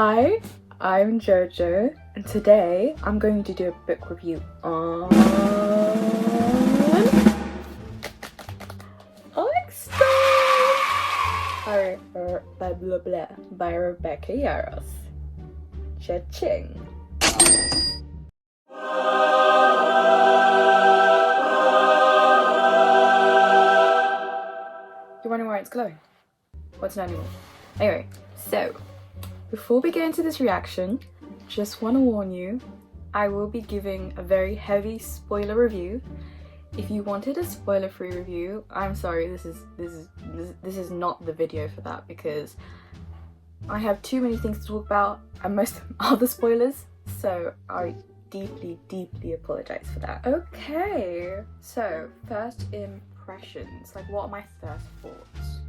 Hi, I'm Jojo, and today I'm going to do a book review on Onyx Storm by Rebecca Yarros. Cha-ching. You're wondering why it's glowing? What's not anymore? Anyway, so before we get into this reaction, just want to warn you, I will be giving a very heavy spoiler review. If you wanted a spoiler-free review, I'm sorry, this is not the video for that, because I have too many things to talk about and most of them are the spoilers, so I deeply apologize for that. Okay, so first impressions, like what are my first thoughts?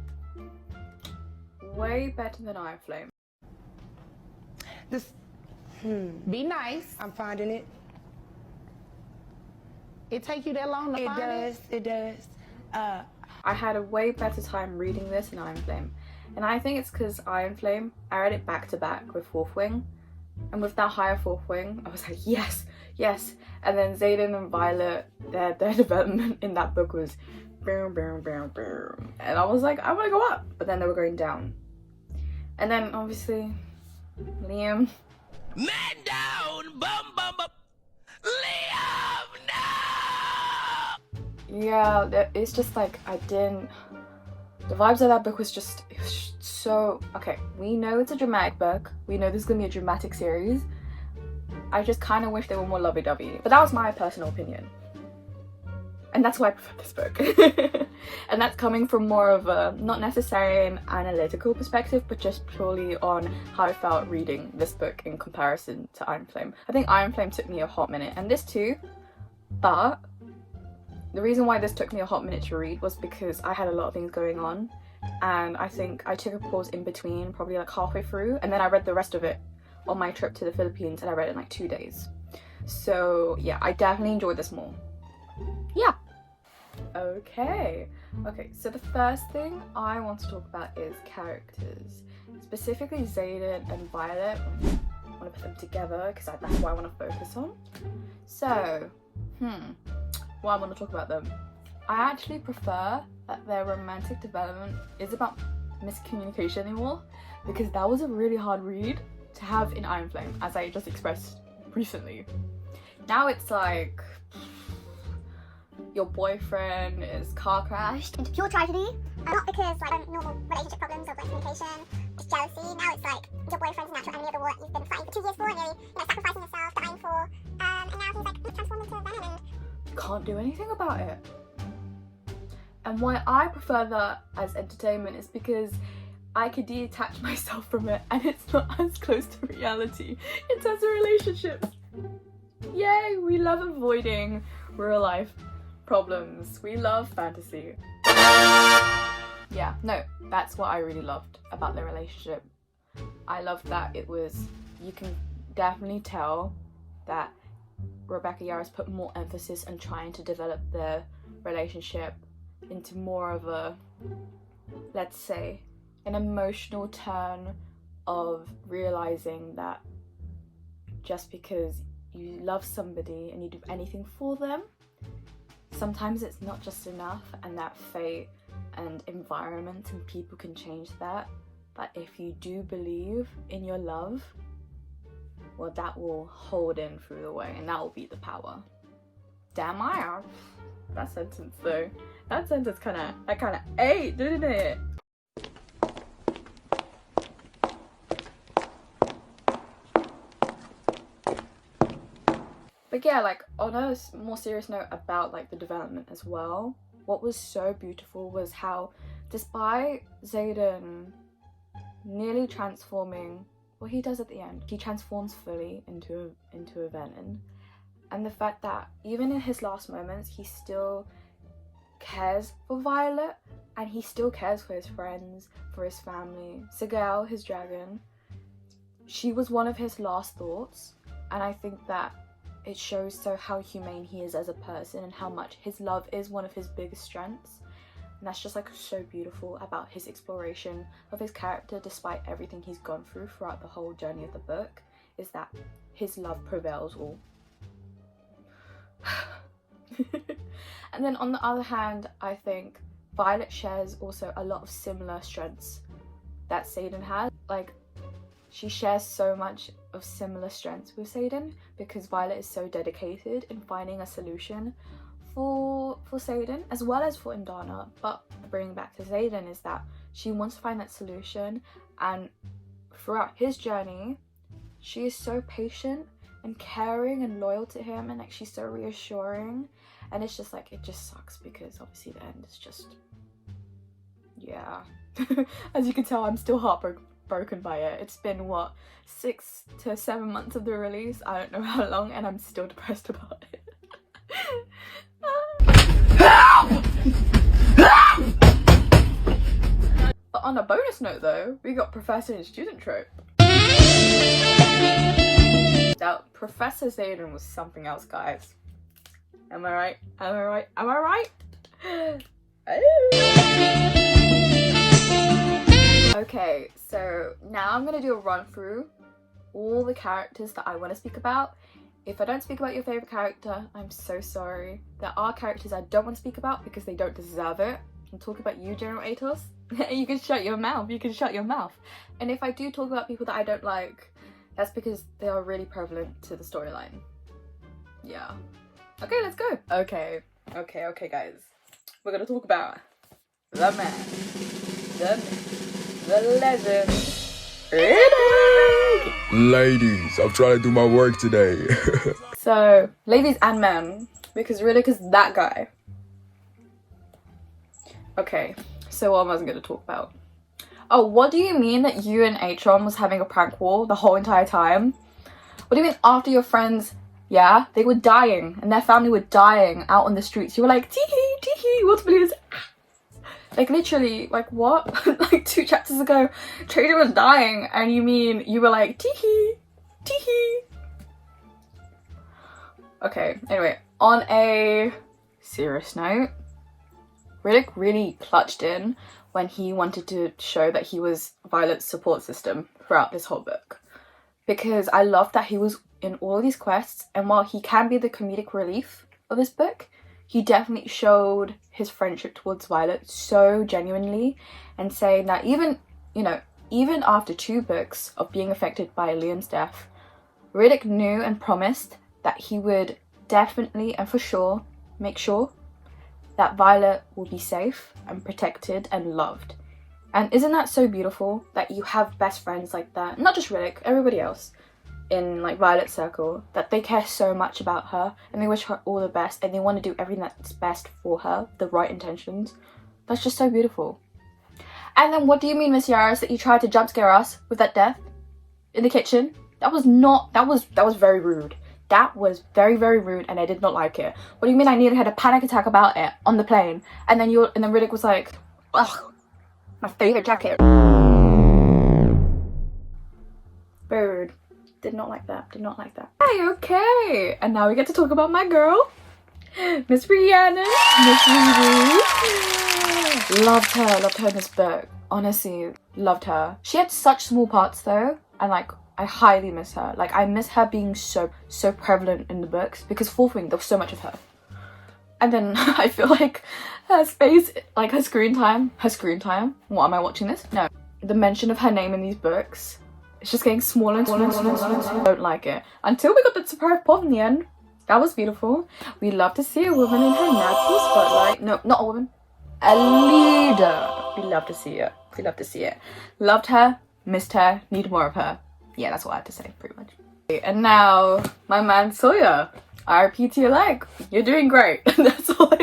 Way better than Iron Flame. Be nice. I'm finding it. It take you that long to find it? It does. I had a way better time reading this than Iron Flame. And I think it's because Iron Flame, I read it back to back with Fourth Wing. And with that higher Fourth Wing, I was like, yes, yes. And then Xaden and Violet, their development in that book was boom, boom, boom, boom. And I was like, I want to go up. But then they were going down. And then obviously, Liam. Man down, bum bum bum. Liam, no! Yeah, it's just like the vibes of that book was just, it was just so, okay, we know it's a dramatic book, we know this is gonna be a dramatic series. I just kind of wish they were more lovey-dovey, but that was my personal opinion. And that's why I prefer this book. And that's coming from more of a, not necessarily an analytical perspective, but just purely on how I felt reading this book in comparison to Iron Flame. I think Iron Flame took me a hot minute, and this too, but the reason why this took me a hot minute to read was because I had a lot of things going on, and I think I took a pause in between, probably like halfway through, and then I read the rest of it on my trip to the Philippines, and I read it in like 2 days. So yeah, I definitely enjoyed this more. Yeah. Okay, so the first thing I want to talk about is characters, specifically Xaden and Violet. I want to put them together because that's what I want to focus on. So, what I want to talk about them. I actually prefer that their romantic development is about miscommunication anymore, because that was a really hard read to have in Iron Flame, as I just expressed recently. Now it's like, your boyfriend is car crashed into pure tragedy, not because like normal relationship problems of like communication, it's jealousy. Now it's like your boyfriend's natural enemy of the war that you've been fighting for 2 years for, and nearly, sacrificing yourself, dying for, and now he's like transformed into a venom and you can't do anything about it. And why I prefer that as entertainment is because I could detach myself from it, and it's not as close to reality in terms of relationships. Yay, we love avoiding real life problems. We love fantasy. Yeah, no, that's what I really loved about their relationship. I loved that it was, you can definitely tell that Rebecca Yarros put more emphasis on trying to develop their relationship into more of a, let's say, an emotional turn of realizing that just because you love somebody and you do anything for them, sometimes it's not just enough, and that fate and environment and people can change that. But if you do believe in your love, well, that will hold in through the way, and that will be the power. Damn, that sentence though. That sentence kind of ate, didn't it? But yeah, like on a more serious note about like the development as well, what was so beautiful was how, despite Xaden nearly transforming, well, he does at the end, he transforms fully into a venom, and the fact that even in his last moments he still cares for Violet, and he still cares for his friends, for his family. Sigel, his dragon, she was one of his last thoughts, and I think that it shows so how humane he is as a person and how much his love is one of his biggest strengths. And that's just like so beautiful about his exploration of his character despite everything he's gone through throughout the whole journey of the book, is that his love prevails all. And then on the other hand, I think Violet shares also a lot of similar strengths that Xaden has. Like, she shares so much of similar strengths with Xaden because Violet is so dedicated in finding a solution for Xaden as well as for Indana. But bringing back to Xaden is that she wants to find that solution, and throughout his journey she is so patient and caring and loyal to him, and like she's so reassuring. And it's just like, it just sucks because obviously the end is just, yeah. As you can tell, I'm still heartbroken by it. It's been what, 6 to 7 months of the release, I don't know how long, and I'm still depressed about it. But on a bonus note though, we got Professor and Student Trope. Now, Professor Xaden was something else, guys. Am I right? Am I right? Am I right? Okay, so now I'm gonna do a run through all the characters that I want to speak about. If I don't speak about your favorite character, I'm so sorry. There are characters I don't want to speak about because they don't deserve it. I'm talking about you, General Atos. You can shut your mouth. You can shut your mouth. And if I do talk about people that I don't like, that's because they are really prevalent to the storyline. Yeah. Okay, let's go. Okay, guys. We're gonna talk about the man, the legend, Riddick. Ladies, I'm trying to do my work today. So, ladies and men, because Riddick is that guy. Okay, so what am I gonna talk about? Oh, what do you mean that you and Atron was having a prank war the whole entire time? What do you mean after your friends? Yeah, they were dying and their family were dying out on the streets. You were like, tee-hee, tee-hee, what believe? Like literally, like what? Like 2 chapters ago, Trader was dying and you mean you were like, tee-hee, tee-hee. Okay, anyway, on a serious note, Riddick really clutched in when he wanted to show that he was Violet's support system throughout this whole book. Because I love that he was in all of these quests, and while he can be the comedic relief of this book, he definitely showed his friendship towards Violet so genuinely, and saying that even after 2 books of being affected by Liam's death, Riddick knew and promised that he would definitely and for sure make sure that Violet will be safe and protected and loved. And isn't that so beautiful that you have best friends like that? Not just Riddick, everybody else in like Violet's circle, that they care so much about her and they wish her all the best and they want to do everything that's best for her, the right intentions. That's just so beautiful. And then what do you mean, Miss Yaris, that you tried to jump scare us with that death in the kitchen? That was very rude. That was very, very rude and I did not like it. What do you mean I nearly had a panic attack about it on the plane? And then Riddick was like, ugh, my favorite jacket. Very rude. Did not like that. Did not like that. Hey, okay. And now we get to talk about my girl, Miss Rhiannon. Miss Riri. Loved her in this book. Honestly, loved her. She had such small parts though, and like I highly miss her. Like I miss her being so prevalent in the books because Fourth Wing, there was so much of her. And then I feel like her space, like her screen time. What, am I watching this? No. The mention of her name in these books, it's just getting smaller and smaller. I don't like it. Until we got the surprise pop in the end. That was beautiful. We love to see a woman in her natural spotlight. No, not a woman. A leader. We love to see it. We love to see it. Loved her, missed her, need more of her. Yeah, that's what I have to say, pretty much. And now, my man Sawyer. RIP to your leg. You're doing great. That's all.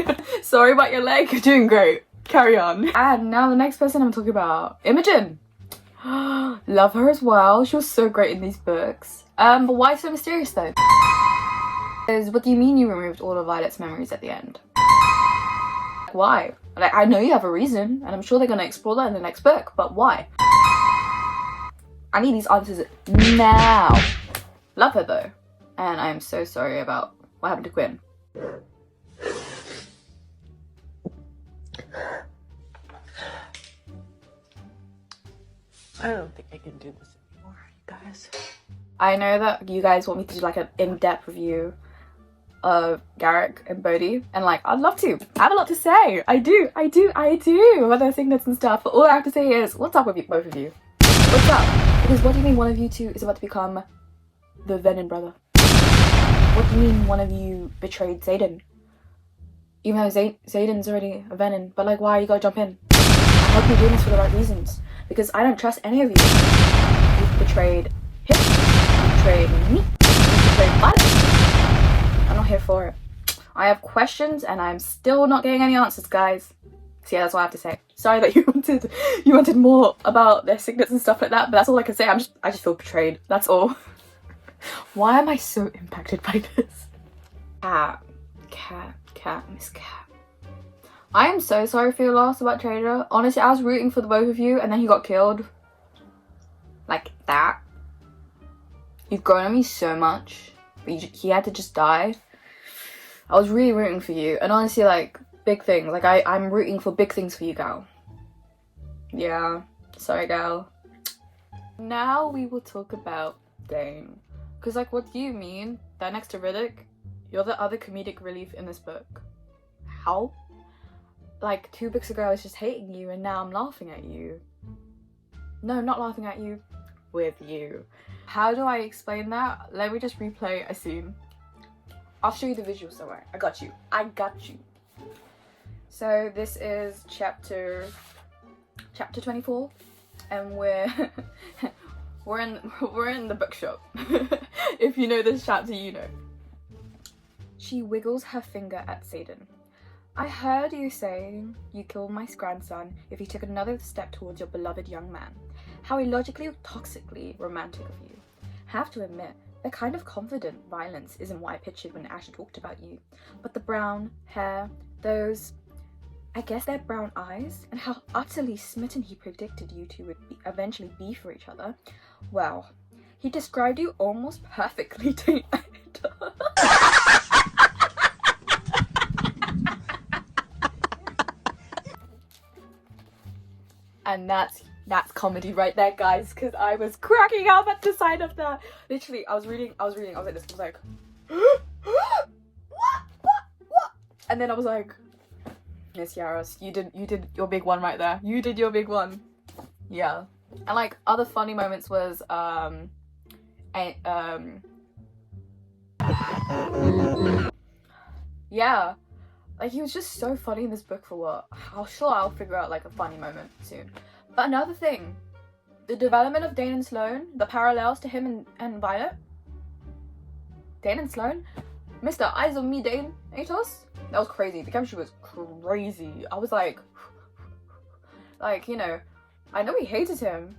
Sorry about your leg. You're doing great. Carry on. And now the next person I'm talking about, Imogen. Love her as well. She was so great in these books. But why so mysterious though? Because what do you mean you removed all of Violet's memories at the end? Why? Like, I know you have a reason, and I'm sure they're gonna explore that in the next book, but why? I need these answers now. Love her though. And I am so sorry about what happened to Quinn. I don't think I can do this anymore, guys. I know that you guys want me to do like an in-depth review of Garrick and Bodhi, and like I'd love to. I have a lot to say. I do about their signets and stuff, but all I have to say is what's up with you, both of you? What's up? Because what do you mean one of you two is about to become the Venom brother? What do you mean one of you betrayed Zayden? Even though Zayden's already a Venom, but like why you gotta jump in? I hope you're doing this for the right reasons, because I don't trust any of you. You've betrayed him, you've betrayed me, you've betrayed Violet. I'm not here for it. I have questions and I'm still not getting any answers, guys. So yeah, that's all I have to say. Sorry that you wanted more about their signets and stuff like that, but that's all I can say. I just feel betrayed. That's all. Why am I so impacted by this? Miss Cat. I am so sorry for your loss about Trader. Honestly, I was rooting for the both of you and then he got killed. Like that. You've grown on me so much. He had to just die. I was really rooting for you, and honestly, like big things. Like I'm rooting for big things for you, gal. Yeah, sorry, gal. Now we will talk about Dane, because like, what do you mean that next to Riddick, you're the other comedic relief in this book? How? Like 2 books ago, I was just hating you, and now I'm laughing at you. No, not laughing at you. With you. How do I explain that? Let me just replay a scene. I'll show you the visuals somewhere. I got you. So this is chapter 24, and we're in the bookshop. If you know this chapter, you know. She wiggles her finger at Satan. I heard you saying you killed my grandson if he took another step towards your beloved young man. How illogically, toxically romantic of you. Have to admit, the kind of confident violence isn't what I pictured when Ashley talked about you. But the brown hair, those, I guess they're brown eyes, and how utterly smitten he predicted you two would eventually be for each other. Well, he described you almost perfectly to And that's comedy right there, guys, because I was cracking up at the sight of that. Literally, I was reading, I was like this, I was like, what? And then I was like, Miss Yaros, you did your big one right there. You did your big one. Yeah. And like, other funny moments was, yeah. Like, he was just so funny in this book for what? I'll figure out like a funny moment soon. But another thing, the development of Dane and Sloane, the parallels to him and Violet. Dane and Sloane? Mr. Eyes on Me, Dane, Atos? That was crazy. The chemistry was crazy. I was like, you know, I know he hated him.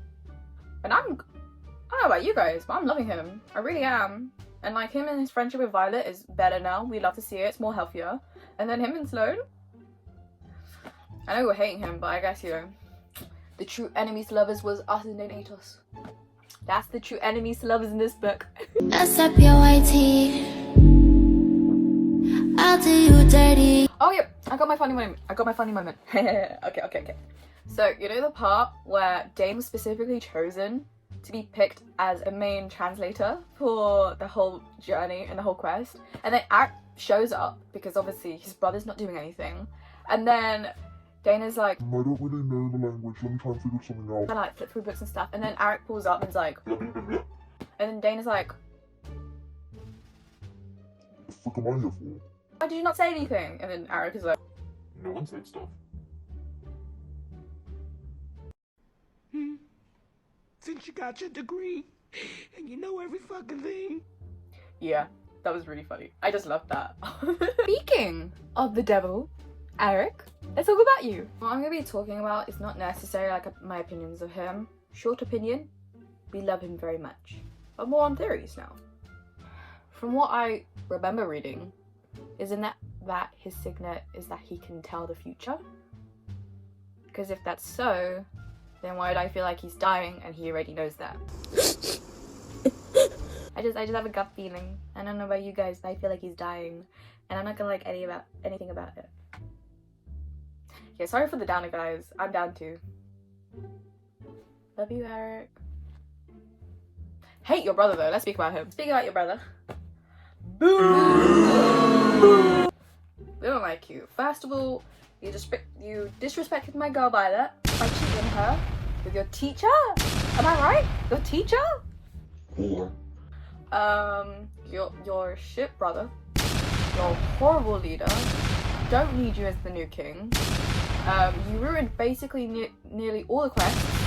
And I don't know about you guys, but I'm loving him. I really am. And like, him and his friendship with Violet is better now. We love to see it. It's more healthier. And then him and Sloane. I know we're hating him, but I guess, you know, the true enemies to lovers was us and then Atos. That's the true enemies to lovers in this book. S-I-P-O-I-T. I'll do you dirty. Oh yeah, I got my funny moment. Okay. So, you know the part where Dane was specifically chosen to be picked as a main translator for the whole journey and the whole quest, and then Eric shows up because obviously his brother's not doing anything, and then Dana's like, I don't really know the language, let me try and figure something out. And like flip through books and stuff, and then Eric pulls up and's like, and then Dana's like, what the fuck am I here for? Why did you not say anything? And then Eric is like, no one said stuff. Since you got your degree and you know every fucking thing. Yeah, that was really funny. I just loved that. Speaking of the devil, Eric, let's talk about you. What I'm going to be talking about is not necessarily like my opinions of him. Short opinion, we love him very much. But more on theories now. From what I remember reading, isn't that his signet is that he can tell the future? Because if that's so, then why do I feel like he's dying and he already knows that? I just have a gut feeling. I don't know about you guys, but I feel like he's dying. And I'm not gonna like anything about it. Yeah, sorry for the downer, guys. I'm down too. Love you, Eric. Hate your brother though. Let's speak about him. Speak about your brother. Boo! We don't like you. First of all, you disrespected my girl Violet by cheating her with your teacher. Am I right? Your teacher? Whore. Your shit brother. You're a horrible leader. Don't need you as the new king. You ruined basically nearly all the quests.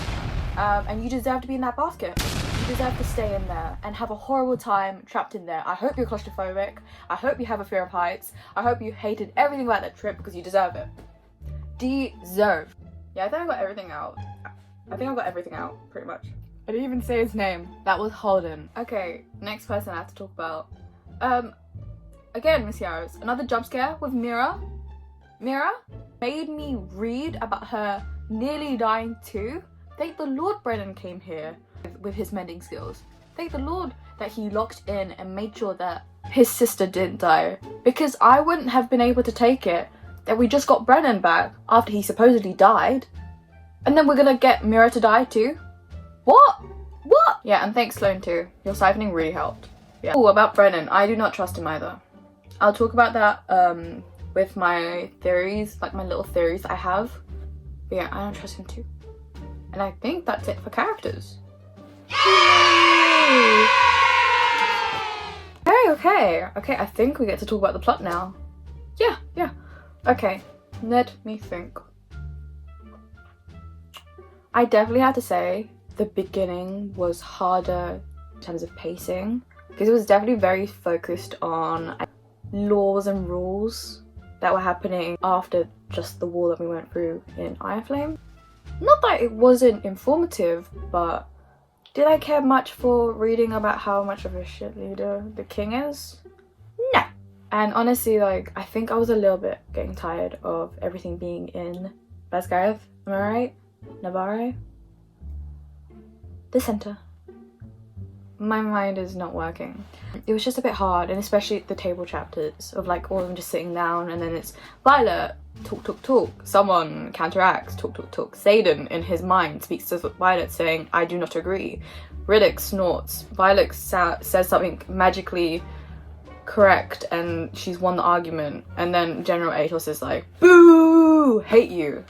And you deserve to be in that basket. You deserve to stay in there and have a horrible time trapped in there. I hope you're claustrophobic. I hope you have a fear of heights. I hope you hated everything about that trip because you deserve it. Deserve. Yeah, I think I got everything out. Pretty much. I didn't even say his name. That was Holden. Okay, next person I have to talk about. Again, Miss Yaros, another jump scare with Mira. Mira made me read about her nearly dying too. Thank the Lord Brennan came here with his mending skills. Thank the Lord that he locked in and made sure that his sister didn't die. Because I wouldn't have been able to take it that we just got Brennan back after he supposedly died. And then we're gonna get Mira to die too? What? What? Yeah, and thanks Sloan too. Your siphoning really helped. Yeah. Oh, about Brennan, I do not trust him either. I'll talk about that with my theories, like my little theories that I have. But yeah, I don't trust him too. And I think that's it for characters. Okay, I think we get to talk about the plot now. Yeah. Okay, let me think. I definitely have to say the beginning was harder in terms of pacing because it was definitely very focused on laws and rules that were happening after just the war that we went through in Iron Flame. Not that it wasn't informative, but did I care much for reading about how much of a shit leader the king is? No. And honestly, like, I think I was a little bit getting tired of everything being in Basgareth. Am I right? Navarre? The center. My mind is not working. It was just a bit hard, and especially the table chapters of like all of them just sitting down, and then it's Violet, talk. Someone counteracts, talk. Xaden in his mind speaks to Violet saying, I do not agree. Riddick snorts. Violet says something magically correct, and she's won the argument. And then General Atos is like, boo, hate you.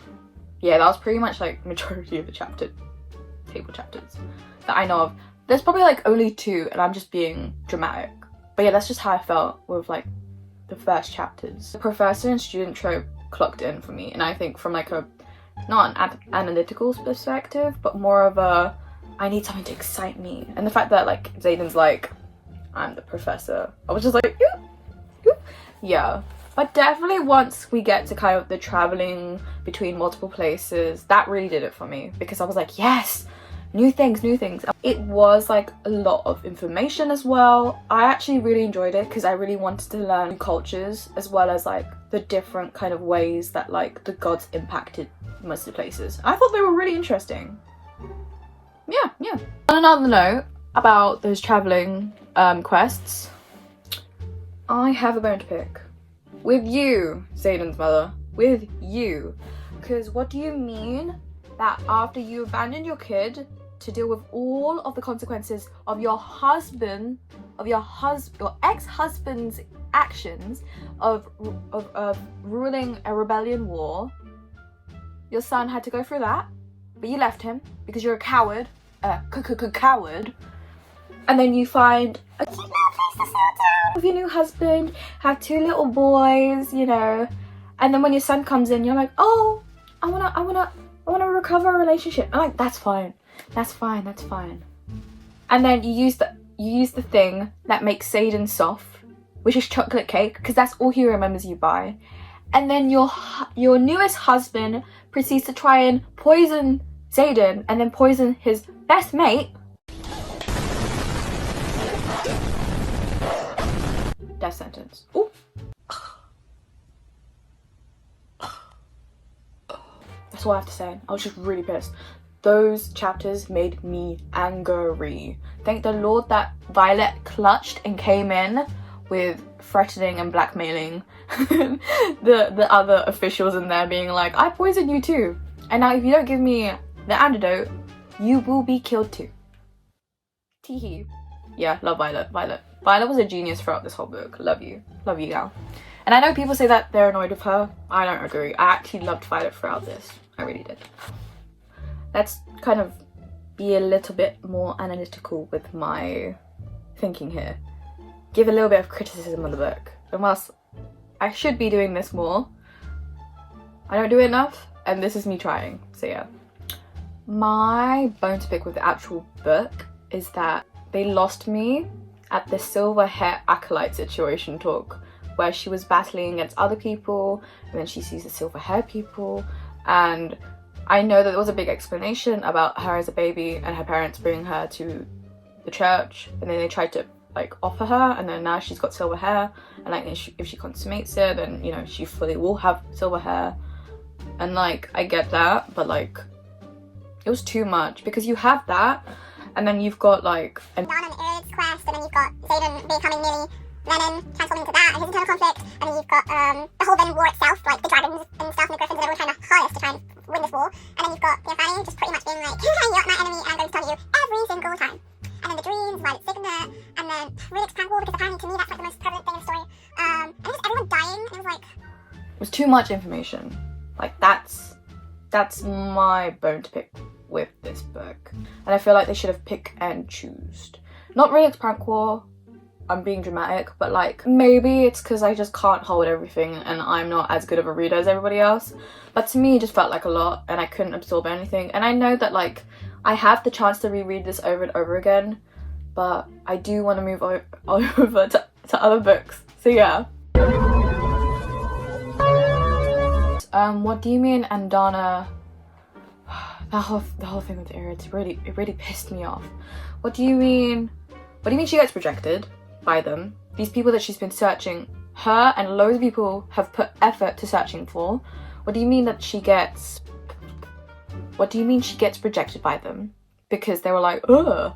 Yeah, that was pretty much like majority of the table chapters that I know of. There's probably like only 2 and I'm just being dramatic. But yeah, that's just how I felt with like the first chapters. The professor and student trope clocked in for me, and I think from like a, not an analytical perspective, but more of a, I need something to excite me. And the fact that like Xaden's like, I'm the professor. I was just like, yeah. But definitely once we get to kind of the traveling between multiple places, that really did it for me because I was like, yes, new things. It was like a lot of information as well. I actually really enjoyed it because I really wanted to learn new cultures as well as like the different kind of ways that like the gods impacted most of the places. I thought they were really interesting. Yeah. On another note about those traveling quests, I have a bone to pick. With you, Xaden's mother. With you. Because what do you mean that after you abandoned your kid to deal with all of the consequences of your ex-husband's actions of ruling a rebellion war, your son had to go through that, but you left him because you're a coward, coward, and then you find a cute little place to settle with your new husband, have 2 little boys, you know, and then when your son comes in, you're like, oh, I wanna recover a relationship. I'm like, that's fine. And then you use the thing that makes Xaden soft, which is chocolate cake, because that's all he remembers you by. And then your newest husband proceeds to try and poison Xaden and then poison his best mate. Death sentence. Ooh. That's all I have to say. I was just really pissed. Those chapters made me angry. Thank the Lord that Violet clutched and came in with threatening and blackmailing the other officials in there, being like, I poisoned you too. And now if you don't give me the antidote, you will be killed too. Teehee. Yeah, love Violet. Violet was a genius throughout this whole book. Love you, gal. And I know people say that they're annoyed with her. I don't agree. I actually loved Violet throughout this. I really did. Let's kind of be a little bit more analytical with my thinking here. Give a little bit of criticism of the book. And whilst I should be doing this more, I don't do it enough, and this is me trying. So yeah. My bone to pick with the actual book is that they lost me at the silver hair acolyte situation talk, where she was battling against other people, and then she sees the silver hair people, and I know that there was a big explanation about her as a baby and her parents bringing her to the church, and then they tried to like offer her, and then now she's got silver hair, and like if she consummates it, then you know she fully will have silver hair. And like I get that, but like it was too much, because you have that, and then you've got like Down on Irid's quest, and then you've got Xaden becoming nearly Venom, transforming into that, and his internal conflict, and then you've got the whole Venom war itself, like the dragons and stuff, and the griffins, and everyone trying their hardest to try and win this war. And then you've got Fanny just pretty much being like, you're my enemy, and I'm going to tell you every single time. And then the dreams, Violet's signet, and then Riddick's prank war, because apparently to me that's like the most prevalent thing in the story. And just everyone dying, and it was like... It was too much information. Like that's my bone to pick with this book. And I feel like they should have pick and choose. Not Riddick's prank war, I'm being dramatic, but like maybe it's because I just can't hold everything and I'm not as good of a reader as everybody else. But to me it just felt like a lot and I couldn't absorb anything. And I know that like I have the chance to reread this over and over again, but I do want to move over to other books. So yeah. What do you mean Andana? The whole thing with Irid, it really pissed me off. What do you mean she gets rejected by them? These people that she's been searching, her and loads of people have put effort to searching for. What do you mean she gets rejected by them? Because they were like, oh,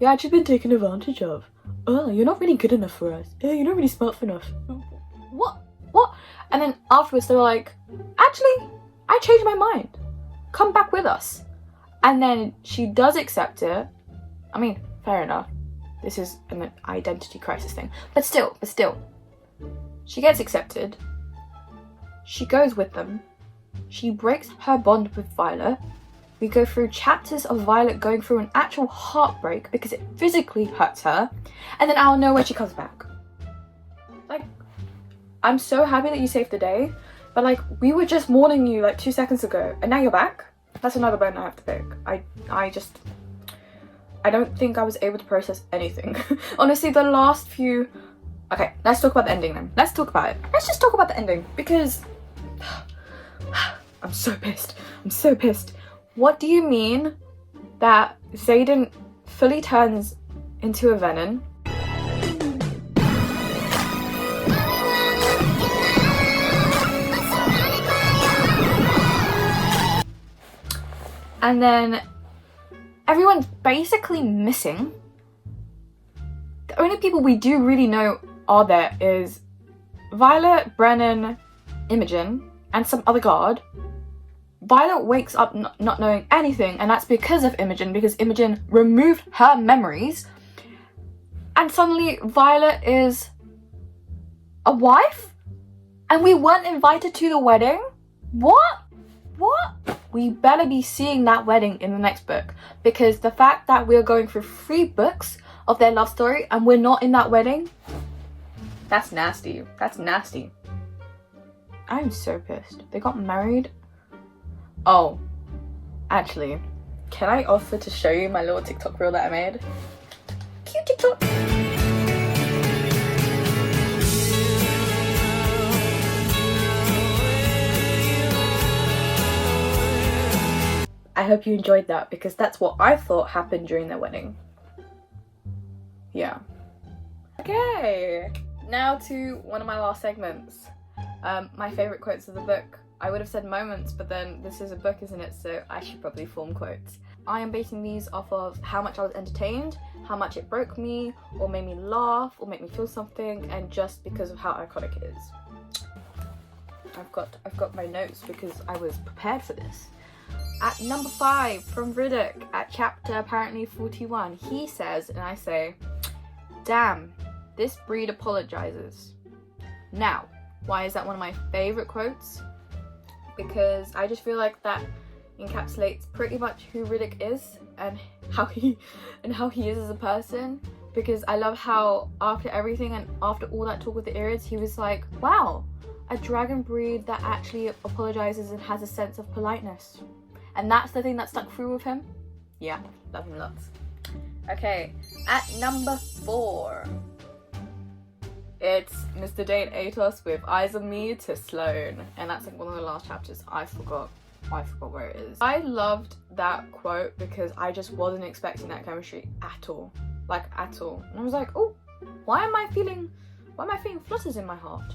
you've actually been taken advantage of. Oh, you're not really good enough for us. Oh, you're not really smart enough. What? And then afterwards they were like, actually, I changed my mind. Come back with us. And then she does accept it. I mean, fair enough. This is an identity crisis thing. But still. She gets accepted. She goes with them. She breaks her bond with Violet. We go through chapters of Violet going through an actual heartbreak because it physically hurts her. And then out of nowhere she comes back. Like, I'm so happy that you saved the day. But like, we were just mourning you like 2 seconds ago and now you're back? That's another bone I have to pick. I don't think I was able to process anything. Honestly, the last few... Okay, let's talk about the ending then. Let's talk about it. Let's just talk about the ending because... I'm so pissed. What do you mean that Xaden fully turns into a Venom? And then everyone's basically missing. The only people we do really know are there is Violet, Brennan, Imogen, and some other guard. Violet wakes up not knowing anything, and that's because of Imogen, because Imogen removed her memories. And suddenly Violet is a wife? And we weren't invited to the wedding? What? We better be seeing that wedding in the next book, because the fact that we're going through 3 books of their love story and we're not in that wedding, that's nasty. I'm so pissed. They got married. Oh, actually, can I offer to show you my little TikTok reel that I made? Cute TikTok. I hope you enjoyed that because that's what I thought happened during their wedding. Yeah. Okay, now to one of my last segments. My favourite quotes of the book. I would have said moments, but then this is a book, isn't it? So I should probably form quotes. I am basing these off of how much I was entertained, how much it broke me, or made me laugh, or made me feel something, and just because of how iconic it is. I've got my notes because I was prepared for this. At number 5 from Riddick at chapter apparently 41, he says, and I say, damn, this breed apologizes. Now, why is that one of my favorite quotes? Because I just feel like that encapsulates pretty much who Riddick is and how he is as a person. Because I love how after everything and after all that talk with the Irids, he was like, wow, a dragon breed that actually apologizes and has a sense of politeness. And that's the thing that stuck through with him. Yeah, love him lots. Okay, at number 4, it's Mr. Dane Atos with Eyes on Me to Sloane. And that's like one of the last chapters. I forgot where it is. I loved that quote because I just wasn't expecting that chemistry at all. Like, at all. And I was like, oh, why am I feeling flutters in my heart?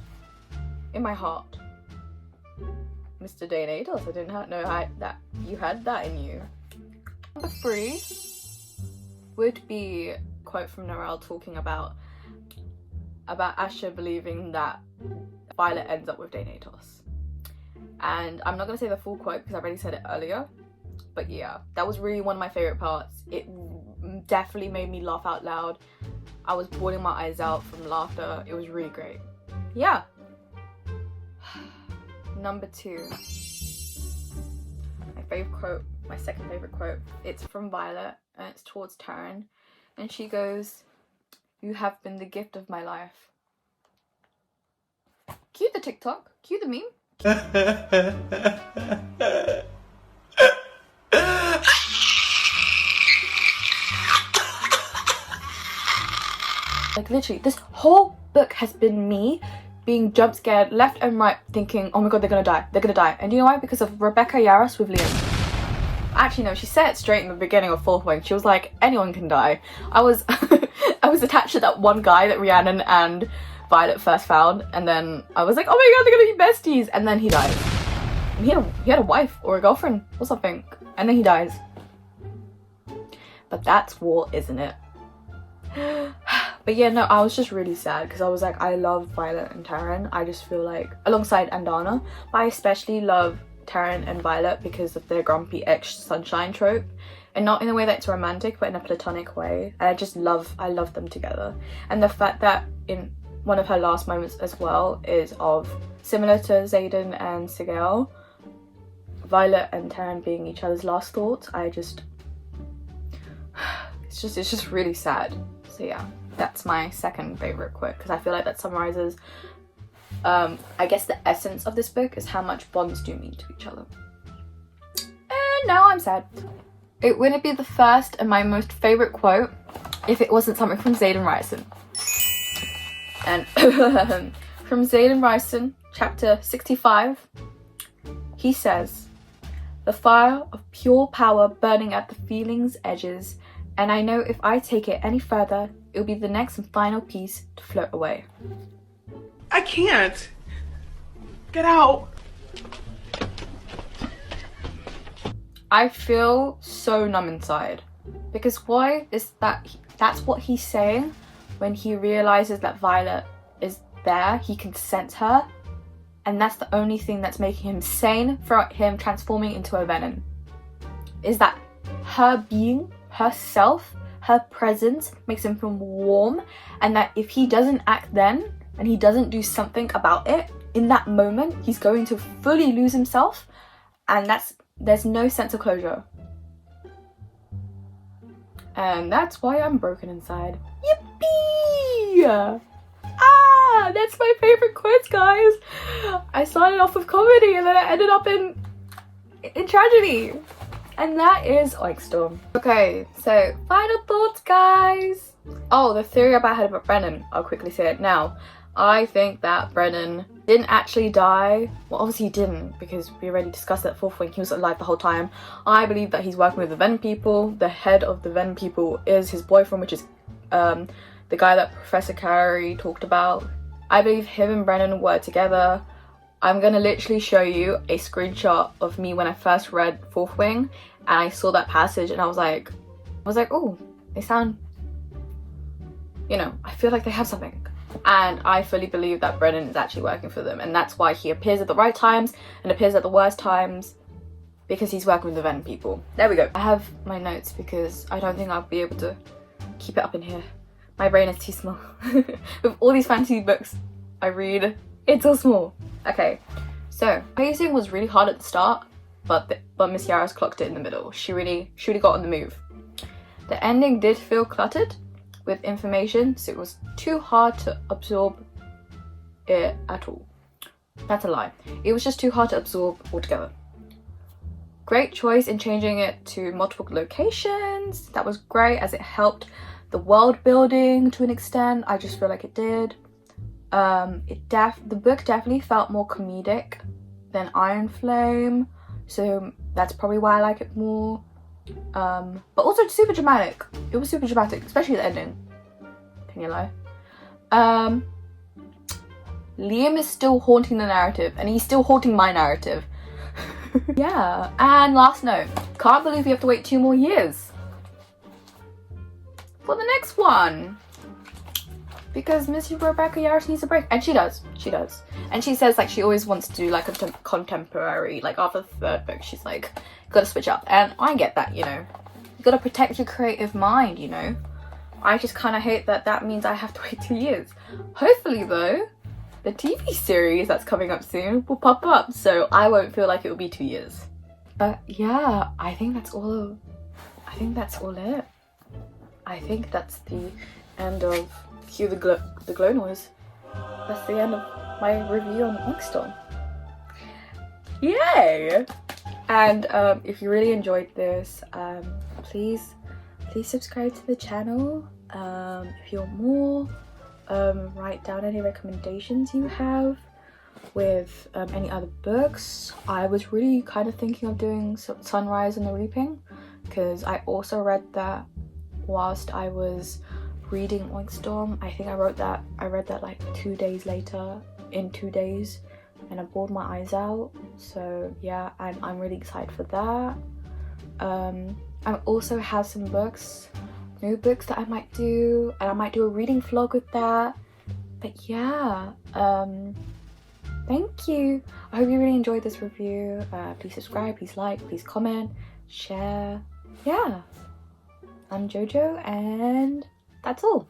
Mr. Dane Atos, I didn't know that you had that in you. Number 3 would be a quote from Narelle talking about Asha believing that Violet ends up with Dane Atos. And I'm not going to say the full quote because I already said it earlier. But yeah, that was really one of my favourite parts. It definitely made me laugh out loud. I was bawling my eyes out from laughter. It was really great. Yeah. Number 2. My second favourite quote. It's from Violet and it's towards Taryn. And she goes, "You have been the gift of my life." Cue the TikTok. Cue the meme. Like literally, this whole book has been me being jump scared left and right, thinking, oh my god, they're gonna die. And you know why? Because of Rebecca Yarros with Liam. Actually no, she said it straight in the beginning of Fourth Wing. She was like, anyone can die. I was I was attached to that one guy that Rhiannon and Violet first found, and then I was like, oh my god, they're gonna be besties, and then he died. And he had a wife or a girlfriend or something, and then he dies. But that's war, isn't it? But yeah, no, I was just really sad because I was like, I love Violet and Taryn. I just feel like, alongside Andana, but I especially love Taryn and Violet because of their grumpy ex-sunshine trope. And not in a way that's romantic, but in a platonic way. And I love them together. And the fact that in one of her last moments as well is of, similar to Xaden and Sigel, Violet and Taryn being each other's last thoughts, it's just really sad. So yeah, that's my second favourite quote because I feel like that summarises I guess the essence of this book is how much bonds do mean to each other. And now I'm sad. It wouldn't be the first and my most favourite quote if it wasn't something from Xaden Ryerson. And from Xaden Ryerson, chapter 65, he says, "The fire of pure power burning at the feeling's edges, and I know if I take it any further, it'll be the next and final piece to float away." I can't. Get out. I feel so numb inside. Because why is that's what he's saying when he realizes that Violet is there, he can sense her, and that's the only thing that's making him sane for him transforming into a Venom. Is that her being, herself, her presence makes him feel warm, and that if he doesn't act then, and he doesn't do something about it, in that moment, he's going to fully lose himself, and there's no sense of closure. And that's why I'm broken inside. Yippee! Ah, that's my favorite quotes, guys. I started off with comedy and then I ended up in tragedy. And that is Onyx Storm. Okay, so final thoughts, guys. Oh, the theory I had about Brennan. I'll quickly say it now. I think that Brennan didn't actually die. Well, obviously he didn't, because we already discussed that Fourth Wing. He was alive the whole time. I believe that he's working with the Ven people. The head of the Ven people is his boyfriend, which is the guy that Professor Carey talked about. I believe him and Brennan were together. I'm gonna literally show you a screenshot of me when I first read Fourth Wing, and I saw that passage, and I was like, oh, they sound, I feel like they have something. And I fully believe that Brennan is actually working for them, and that's why he appears at the right times and appears at the worst times, because he's working with the Venom people. There we go. I have my notes because I don't think I'll be able to keep it up in here. My brain is too small. With all these fantasy books I read, it's so small. Okay, so pacing was really hard at the start, but Miss Yara's clocked it in the middle. She really got on the move. The ending did feel cluttered with information, so it was too hard to absorb it at all. That's a lie. It was just too hard to absorb altogether. Great choice in changing it to multiple locations. That was great as it helped the world building to an extent. I just feel like it did. The book definitely felt more comedic than Iron Flame, so that's probably why I like it more. But also super dramatic. It was super dramatic, especially the ending. Can you lie? Liam is still haunting the narrative, and he's still haunting my narrative. Yeah, and last note, can't believe we have to wait 2 more years for the next one. Because Miss Rebecca Yarros needs a break. And she does. And she says like she always wants to do like a contemporary, like after the 3rd book, she's like, gotta switch up. And I get that, you know. You gotta protect your creative mind, you know. I just kind of hate that means I have to wait 2 years. Hopefully though, the TV series that's coming up soon will pop up, so I won't feel like it will be 2 years. But yeah, I think that's all it. I think that's the end of Cue the glow noise. That's the end of my review on Onyx Storm. Yay! And if you really enjoyed this, please subscribe to the channel. If you want more, write down any recommendations you have with any other books. I was really kind of thinking of doing Sunrise and the Reaping, because I also read that whilst I was reading Onyx Storm. I think I read that like 2 days later, in 2 days, and I bawled my eyes out. So yeah, I'm really excited for that. I also have some new books that I might do, and I might do a reading vlog with that. But yeah, thank you. I hope you really enjoyed this review. Please subscribe, please like, please comment, share. Yeah, I'm Jojo, and that's all.